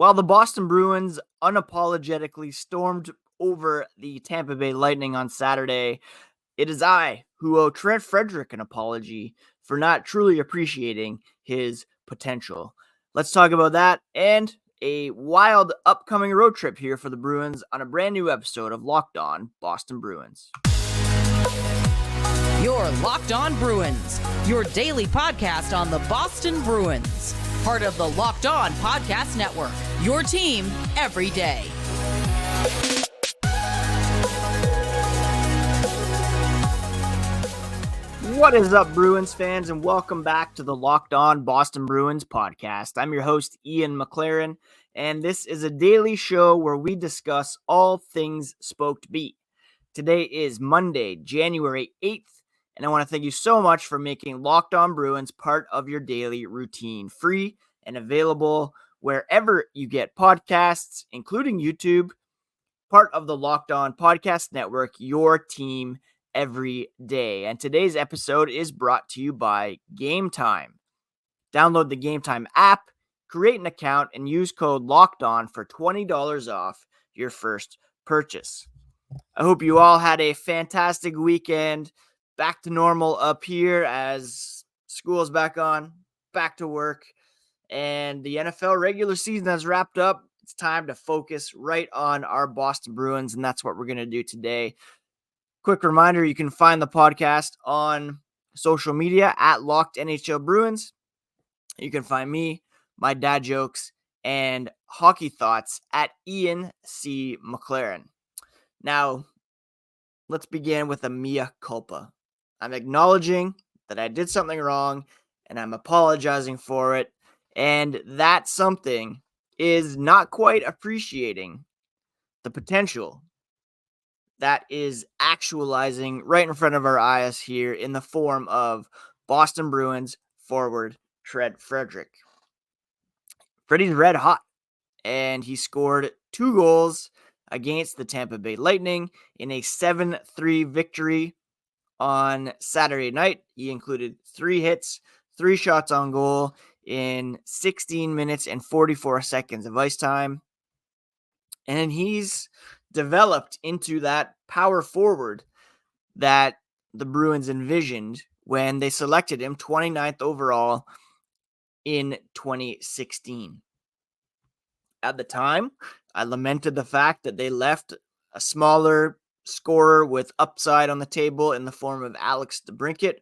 While the Boston Bruins unapologetically stormed over the Tampa Bay Lightning on Saturday, it is I who owe Trent Frederic an apology for not truly appreciating his potential. Let's talk about that and a wild upcoming road trip here for the Bruins on a brand new episode of Locked On Boston Bruins. You're Locked On Bruins, your daily podcast on the Boston Bruins. Part of the Locked On Podcast Network, your team every day. What is up, Bruins fans, and welcome back to the Locked On Boston Bruins podcast. I'm your host, Ian McLaren, and this is a daily show where we discuss all things Spoked Beat. Today is Monday, January 8th, and I want to thank you so much for making Locked On Bruins part of your daily routine, free and available wherever you get podcasts, including YouTube, part of the Locked On Podcast Network, your team every day. And today's episode is brought to you by Gametime. Download the Gametime app, create an account, and use code LOCKEDON for $20 off your first purchase. I hope you all had a fantastic weekend. Back to normal up here as school's back on, back to work, and the NFL regular season has wrapped up. It's time to focus right on our Boston Bruins, and that's what we're going to do today. Quick reminder, you can find the podcast on social media at Locked NHL Bruins. You can find me, my dad jokes, and hockey thoughts at Ian C. McLaren. Now, let's begin with a mea culpa. I'm acknowledging that I did something wrong, and I'm apologizing for it. And that something is not quite appreciating the potential that is actualizing right in front of our eyes here in the form of Boston Bruins forward Trent Frederic. Freddie's red hot, and he scored 2 goals against the Tampa Bay Lightning in a 7-3 victory on Saturday night. He included 3 hits, 3 shots on goal in 16 minutes and 44 seconds of ice time. And he's developed into that power forward that the Bruins envisioned when they selected him 29th overall in 2016. At the time, I lamented the fact that they left a smaller scorer with upside on the table in the form of Alex DeBrincat,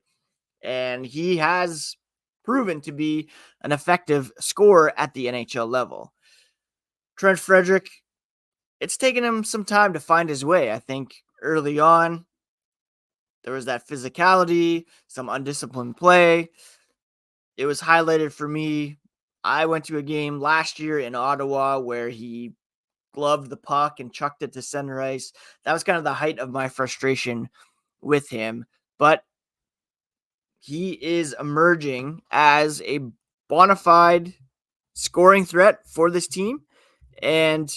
and he has proven to be an effective scorer at the NHL level. Trent Frederic, it's taken him some time to find his way. I think early on, there was that physicality, some undisciplined play. It was highlighted for me. I went to a game last year in Ottawa where he gloved the puck and chucked it to center ice. That was kind of the height of my frustration with him. But he is emerging as a bona fide scoring threat for this team and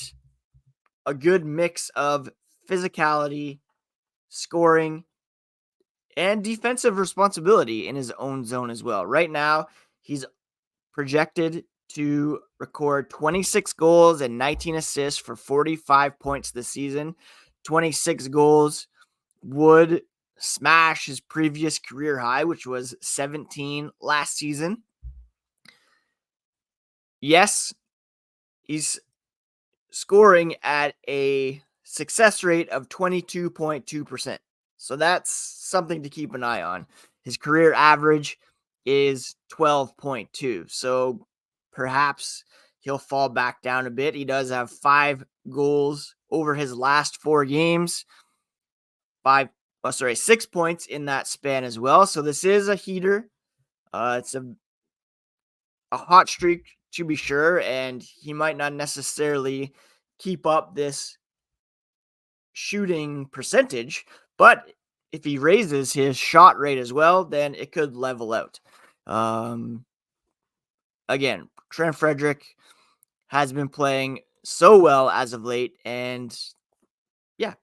a good mix of physicality, scoring, and defensive responsibility in his own zone as well. Right now, he's projected to record 26 goals and 19 assists for 45 points this season. 26 goals would smash his previous career high, which was 17 last season. Yes, he's scoring at a success rate of 22.2%. So that's something to keep an eye on. His career average is 12.2. So perhaps he'll fall back down a bit. He does have 5 goals over his last 4 games. 6 points in that span as well. So this is a heater. It's a hot streak to be sure, and he might not necessarily keep up this shooting percentage, but if he raises his shot rate as well, then it could level out. Again, Trent Frederic has been playing so well as of late, and yeah,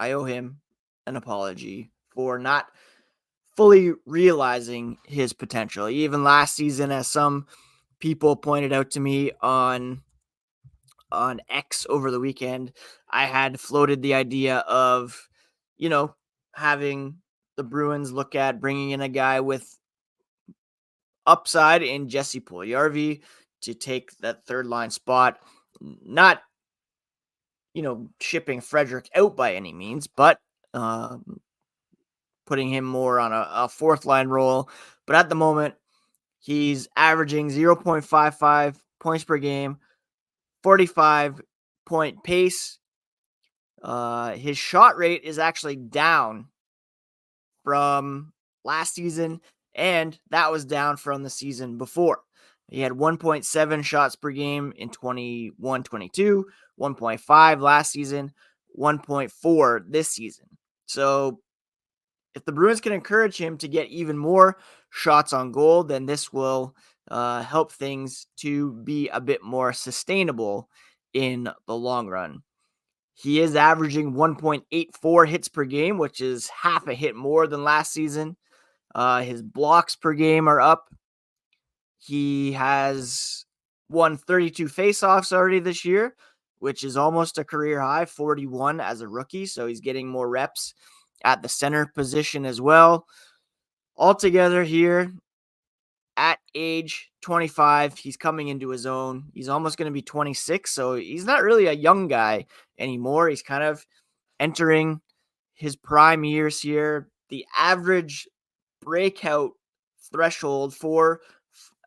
I owe him an apology for not fully realizing his potential. Even last season, as some people pointed out to me on on X over the weekend, I had floated the idea of, having the Bruins look at bringing in a guy with upside in Jesse Puljujärvi to take that third line spot. Not, shipping Frederic out by any means, but putting him more on a fourth line role. But at the moment, he's averaging 0.55 points per game, 45-point pace. His shot rate is actually down from last season, and that was down from the season before. He had 1.7 shots per game in 21-22, 1.5 last season, 1.4 this season. So if the Bruins can encourage him to get even more shots on goal, then this will help things to be a bit more sustainable in the long run. He is averaging 1.84 hits per game, which is half a hit more than last season. His blocks per game are up. He has won 32 faceoffs already this year, which is almost a career high, 41 as a rookie. So he's getting more reps at the center position as well. Altogether here, at age 25, he's coming into his own. He's almost going to be 26, so he's not really a young guy anymore. He's kind of entering his prime years here. The average breakout threshold for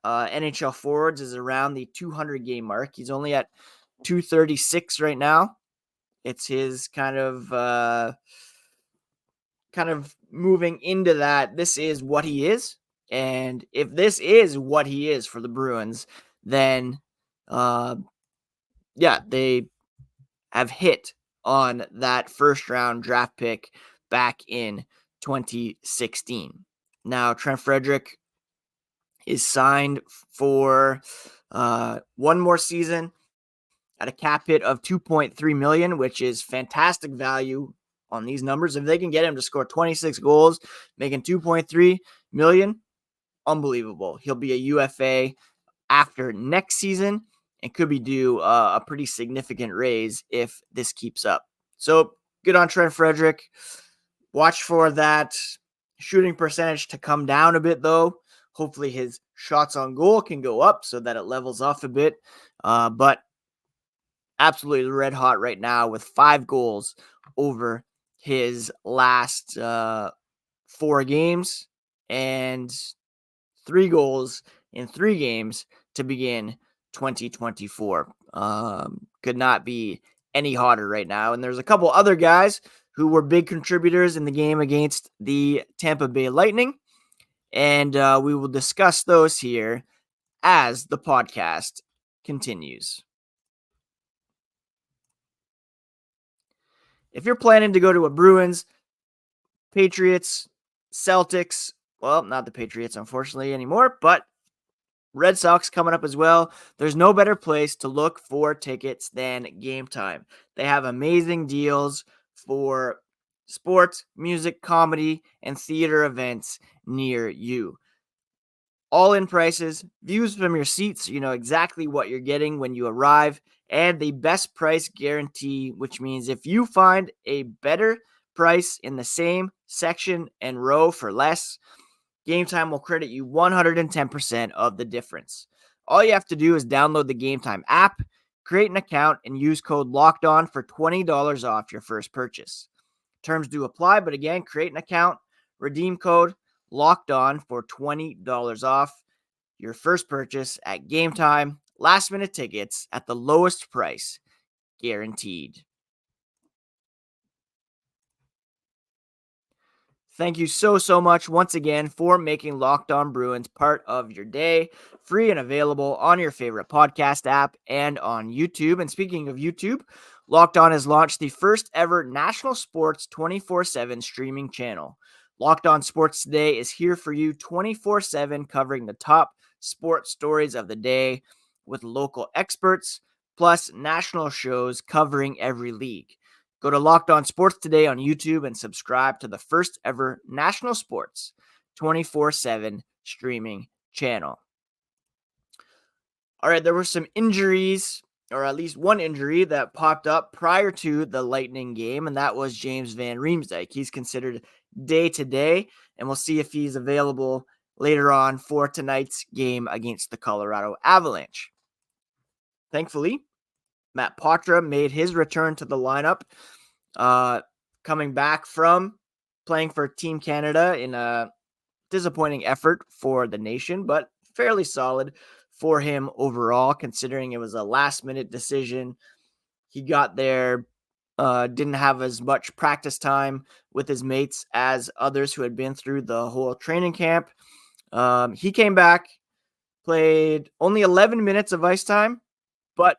NHL forwards is around the 200 game mark. He's only at 236 right now. It's his kind of moving into that. This is what he is. And if this is what he is for the Bruins, then they have hit on that first round draft pick back in 2016. Now, Trent Frederic is signed for one more season at a cap hit of $2.3 million, which is fantastic value on these numbers. If they can get him to score 26 goals, making $2.3 million, unbelievable. He'll be a UFA after next season and could be due a pretty significant raise if this keeps up. So good on Trent Frederic. Watch for that shooting percentage to come down a bit, though. Hopefully his shots on goal can go up so that it levels off a bit. But absolutely red hot right now with 5 goals over his last 4 games and 3 goals in 3 games to begin 2024. Could not be any hotter right now. And there's a couple other guys who were big contributors in the game against the Tampa Bay Lightning. And we will discuss those here as the podcast continues. If you're planning to go to a Bruins, Patriots, Celtics, well, not the Patriots, unfortunately, anymore, but Red Sox coming up as well, there's no better place to look for tickets than Gametime. They have amazing deals for sports, music, comedy, and theater events near you. All-in prices, views from your seats, you know exactly what you're getting when you arrive, and the best price guarantee, which means if you find a better price in the same section and row for less, Gametime will credit you 110% of the difference. All you have to do is download the Gametime app, create an account, and use code LOCKEDON for $20 off your first purchase. Terms do apply, but again, create an account, redeem code LOCKEDON for $20 off your first purchase at Gametime. Last minute tickets at the lowest price, guaranteed. Thank you so much once again for making Locked On Bruins part of your day. Free and available on your favorite podcast app and on YouTube. And speaking of YouTube, Locked On has launched the first ever national sports 24/7 streaming channel. Locked On Sports Today is here for you 24/7, covering the top sports stories of the day with local experts, plus national shows covering every league. Go to Locked On Sports Today on YouTube and subscribe to the first ever national sports 24/7 streaming channel. All right, there were some injuries or at least one injury that popped up prior to the Lightning game, and that was James Van Riemsdyk. He's considered day-to-day, and we'll see if he's available later on for tonight's game against the Colorado Avalanche. Thankfully, Matt Poitras made his return to the lineup, coming back from playing for Team Canada in a disappointing effort for the nation, but fairly solid for him overall, considering it was a last-minute decision. He got there, didn't have as much practice time with his mates as others who had been through the whole training camp. He came back, played only 11 minutes of ice time, but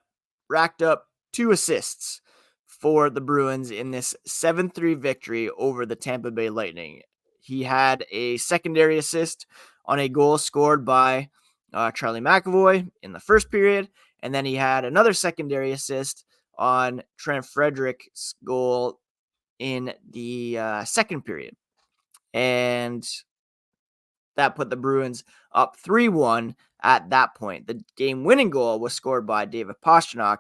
racked up 2 assists for the Bruins in this 7-3 victory over the Tampa Bay Lightning. He had a secondary assist on a goal scored by Charlie McAvoy in the first period, and then he had another secondary assist on Trent Frederic's goal in the second period. And that put the Bruins up 3-1 at that point. The game-winning goal was scored by David Pastrnak,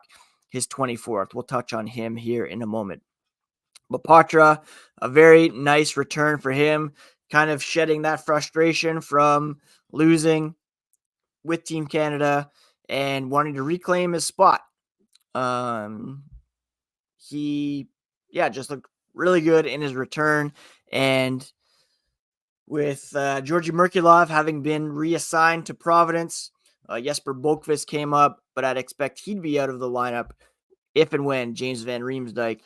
his 24th. We'll touch on him here in a moment. But Poitras, a very nice return for him, kind of shedding that frustration from losing with Team Canada and wanting to reclaim his spot. He just looked really good in his return. And with Georgi Merkulov having been reassigned to Providence, Jesper Boqvist came up, but I'd expect he'd be out of the lineup if and when James Van Riemsdyk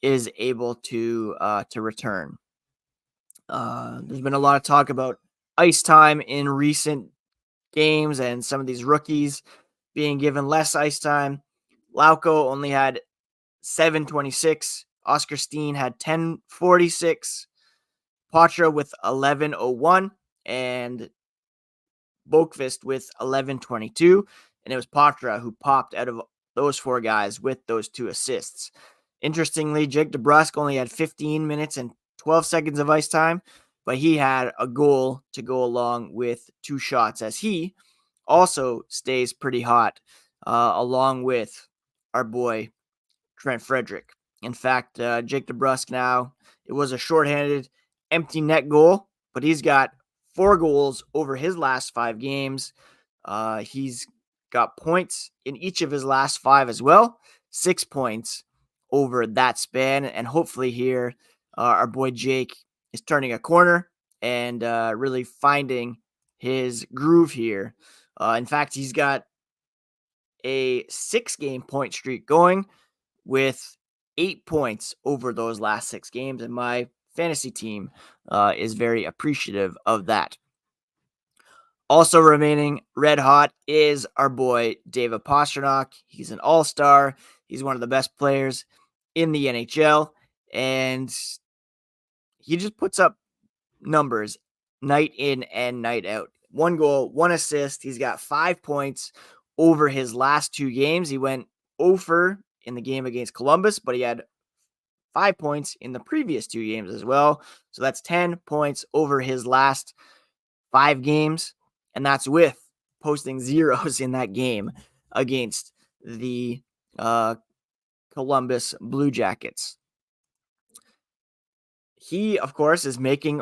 is able to return. There's been a lot of talk about ice time in recent games and some of these rookies being given less ice time. Lauko only had 7:26. Oscar Steen had 10:46. Poitras with 11:01 and Boqvist with 11:22. And it was Poitras who popped out of those 4 guys with those 2 assists. Interestingly, Jake DeBrusk only had 15 minutes and 12 seconds of ice time, but he had a goal to go along with 2 shots, as he also stays pretty hot, along with our boy Trent Frederic. In fact, Jake DeBrusk now, it was a shorthanded empty net goal, but he's got 4 goals over his last 5 games. He's got points in each of his last 5 as well, 6 points over that span. And hopefully here, our boy Jake is turning a corner and really finding his groove here. In fact, he's got a 6-game point streak going with 8 points over those last 6 games. And my fantasy team is very appreciative of that. Also remaining red hot is our boy David Pastrnak. He's an all-star. He's one of the best players in the NHL. And he just puts up numbers night in and night out. 1 goal, 1 assist. He's got 5 points over his last 2 games. He went 0 in the game against Columbus, but he had 5 points in the previous 2 games as well. So that's 10 points over his last 5 games. And that's with posting zeros in that game against the Columbus Blue Jackets. He, of course, is making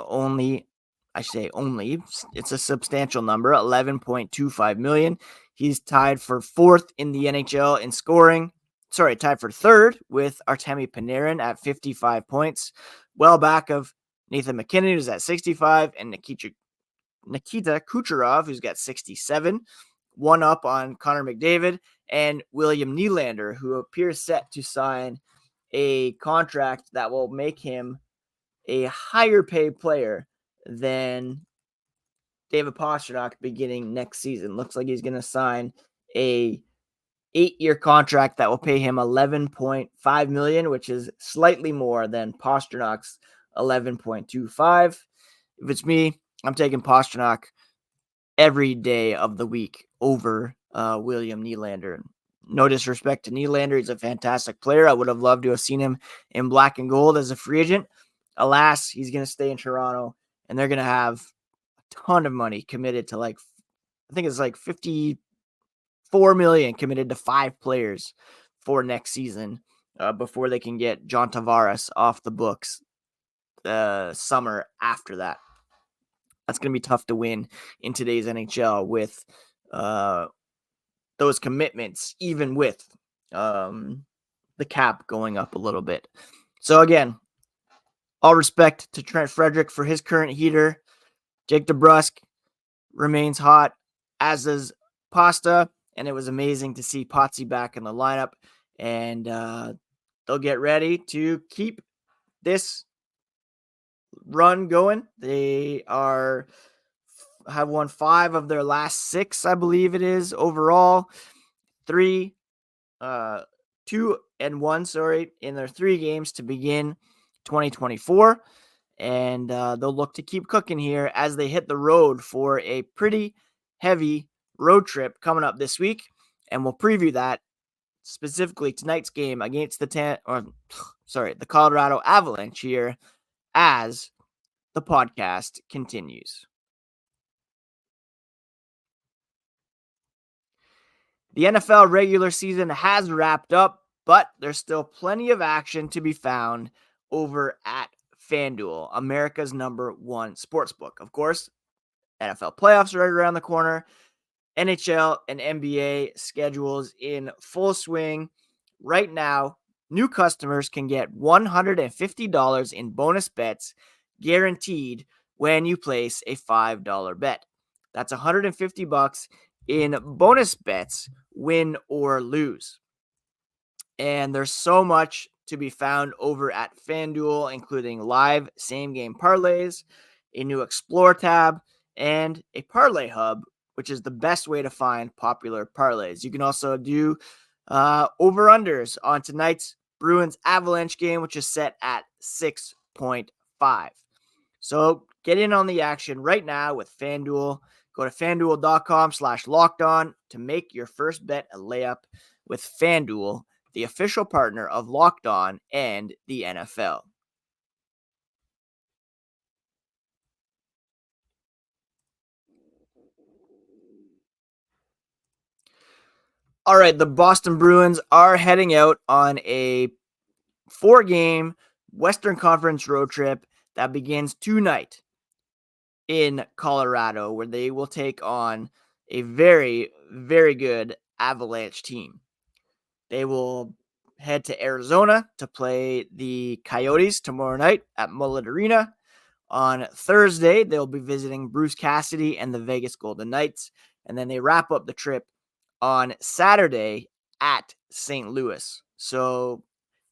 it's a substantial number, $11.25 million. He's tied for 4th in the NHL in scoring. Tied for 3rd with Artemi Panarin at 55 points. Well back of Nathan McKinnon, who's at 65, and Nikita Kucherov, who's got 67. 1 up on Connor McDavid and William Nylander, who appears set to sign a contract that will make him a higher paid player than David Pastrnak beginning next season. Looks like he's going to sign a 8-year contract that will pay him $11.5 million, which is slightly more than Pasternak's $11.25. If it's me, I'm taking Pastrnak every day of the week over William Nylander. No disrespect to Nylander. He's a fantastic player. I would have loved to have seen him in black and gold as a free agent. Alas, he's going to stay in Toronto, and they're going to have a ton of money committed to I think it's $55 $4 million committed to 5 players for next season before they can get John Tavares off the books summer after that. That's going to be tough to win in today's NHL with those commitments, even with the cap going up a little bit. So again, all respect to Trent Frederic for his current heater. Jake DeBrusk remains hot, as does Pasta, and it was amazing to see Potsy back in the lineup, and they'll get ready to keep this run going. They have won 5 of their last 6, I believe it is, overall. 2-1, in their 3 games to begin 2024. And they'll look to keep cooking here as they hit the road for a pretty heavy road trip coming up this week. And we'll preview that, specifically tonight's game against the Colorado Avalanche here as the podcast continues. The NFL regular season has wrapped up, but there's still plenty of action to be found over at FanDuel, America's number one sportsbook. Of course, NFL playoffs are right around the corner. NHL and NBA schedules in full swing. Right now, new customers can get $150 in bonus bets guaranteed when you place a $5 bet. That's $150 in bonus bets, win or lose. And there's so much to be found over at FanDuel, including live same-game parlays, a new Explore tab, and a Parlay Hub, which is the best way to find popular parlays. You can also do over-unders on tonight's Bruins Avalanche game, which is set at 6.5. So get in on the action right now with FanDuel. Go to FanDuel.com/lockedon to make your first bet a layup with FanDuel, the official partner of Locked On and the NFL. All right, the Boston Bruins are heading out on a 4-game Western Conference road trip that begins tonight in Colorado, where they will take on a very, very good Avalanche team. They will head to Arizona to play the Coyotes tomorrow night at Mullet Arena. On Thursday, they'll be visiting Bruce Cassidy and the Vegas Golden Knights, and then they wrap up the trip on Saturday at St. Louis. So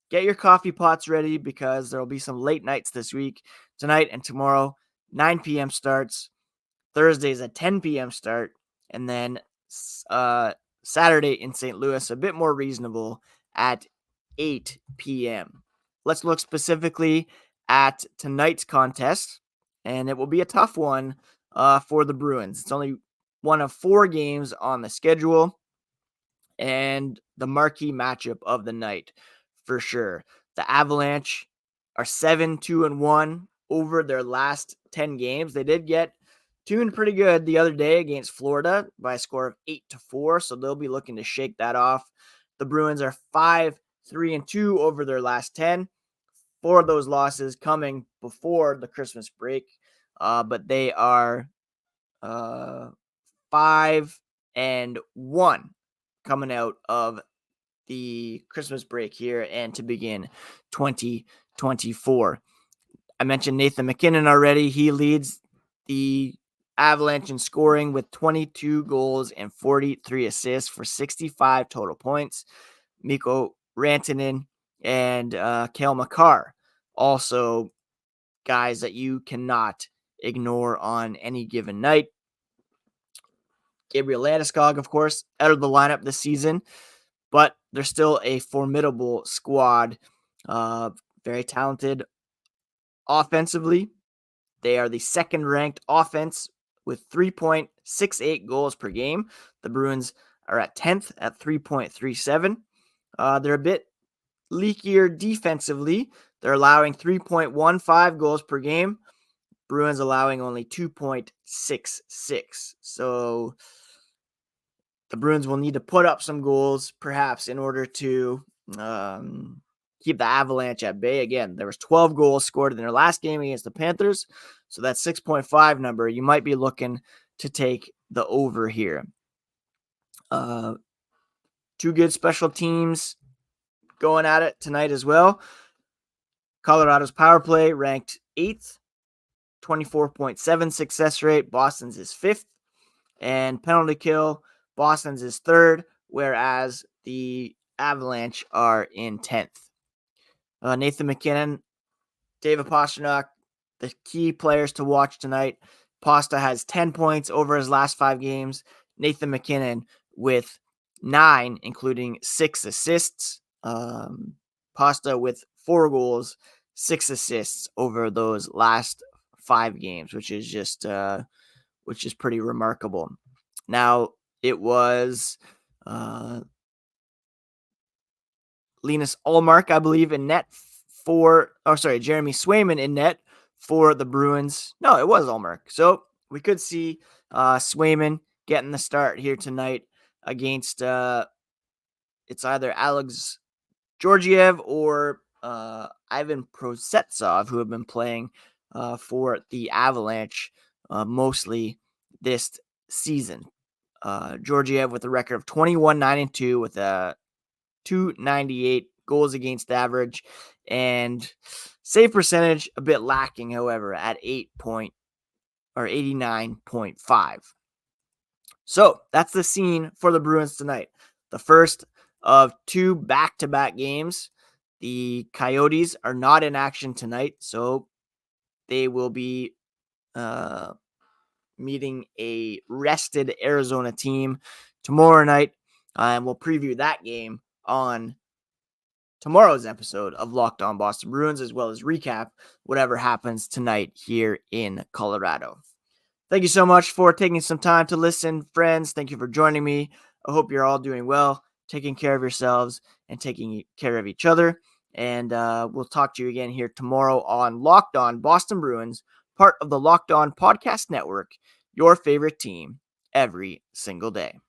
get your coffee pots ready because there will be some late nights this week. Tonight and tomorrow, 9 p.m. starts. Thursday's a 10 p.m. start. And then Saturday in St. Louis, a bit more reasonable at 8 p.m. Let's look specifically at tonight's contest, and it will be a tough one for the Bruins. It's only one of 4 games on the schedule, and the marquee matchup of the night for sure. The Avalanche are 7-2-1 over their last 10 games. They did get tuned pretty good the other day against Florida by a score of 8-4, so they'll be looking to shake that off. The Bruins are 5-3-2 over their last 10. 4 of those losses coming before the Christmas break, but they are 5-1 coming out of the Christmas break here and to begin 2024. I mentioned Nathan MacKinnon already. He leads the Avalanche in scoring with 22 goals and 43 assists for 65 total points. Mikko Rantanen and Cale Makar, also guys that you cannot ignore on any given night. Gabriel Landeskog, of course, out of the lineup this season, but they're still a formidable squad. Very talented offensively. They are the second-ranked offense with 3.68 goals per game. The Bruins are at 10th at 3.37. They're a bit leakier defensively. They're allowing 3.15 goals per game. Bruins allowing only 2.66. So the Bruins will need to put up some goals, perhaps, in order to keep the Avalanche at bay. Again, there was 12 goals scored in their last game against the Panthers, so that 6.5 number, you might be looking to take the over here. Two good special teams going at it tonight as well. Colorado's power play ranked 8th, 24.7 success rate. Boston's is 5th. And penalty kill, Boston's is 3rd, whereas the Avalanche are in 10th. Nathan MacKinnon, David Pastrnak, the key players to watch tonight. Pasta has 10 points over his last 5 games. Nathan MacKinnon with 9, including 6 assists. Pasta with 4 goals, 6 assists over those last 5 games, which is just which is pretty remarkable. Now, it was Linus Ullmark, I believe, in net Jeremy Swayman in net for the Bruins. No, it was Ullmark. So we could see Swayman getting the start here tonight against it's either Alex Georgiev or Ivan Prosetsov, who have been playing for the Avalanche mostly this season. Georgiev with a record of 21-9-2 with a 298 goals against average, and save percentage a bit lacking, however, at 89.5. So that's the scene for the Bruins tonight. The first of 2 back-to-back games. The Coyotes are not in action tonight, so they will be meeting a rested Arizona team tomorrow night. And we'll preview that game on tomorrow's episode of Locked On Boston Bruins, as well as recap whatever happens tonight here in Colorado. Thank you so much for taking some time to listen, friends. Thank you for joining me. I hope you're all doing well, taking care of yourselves, and taking care of each other. And we'll talk to you again here tomorrow on Locked On Boston Bruins, part of the Locked On Podcast Network, your favorite team every single day.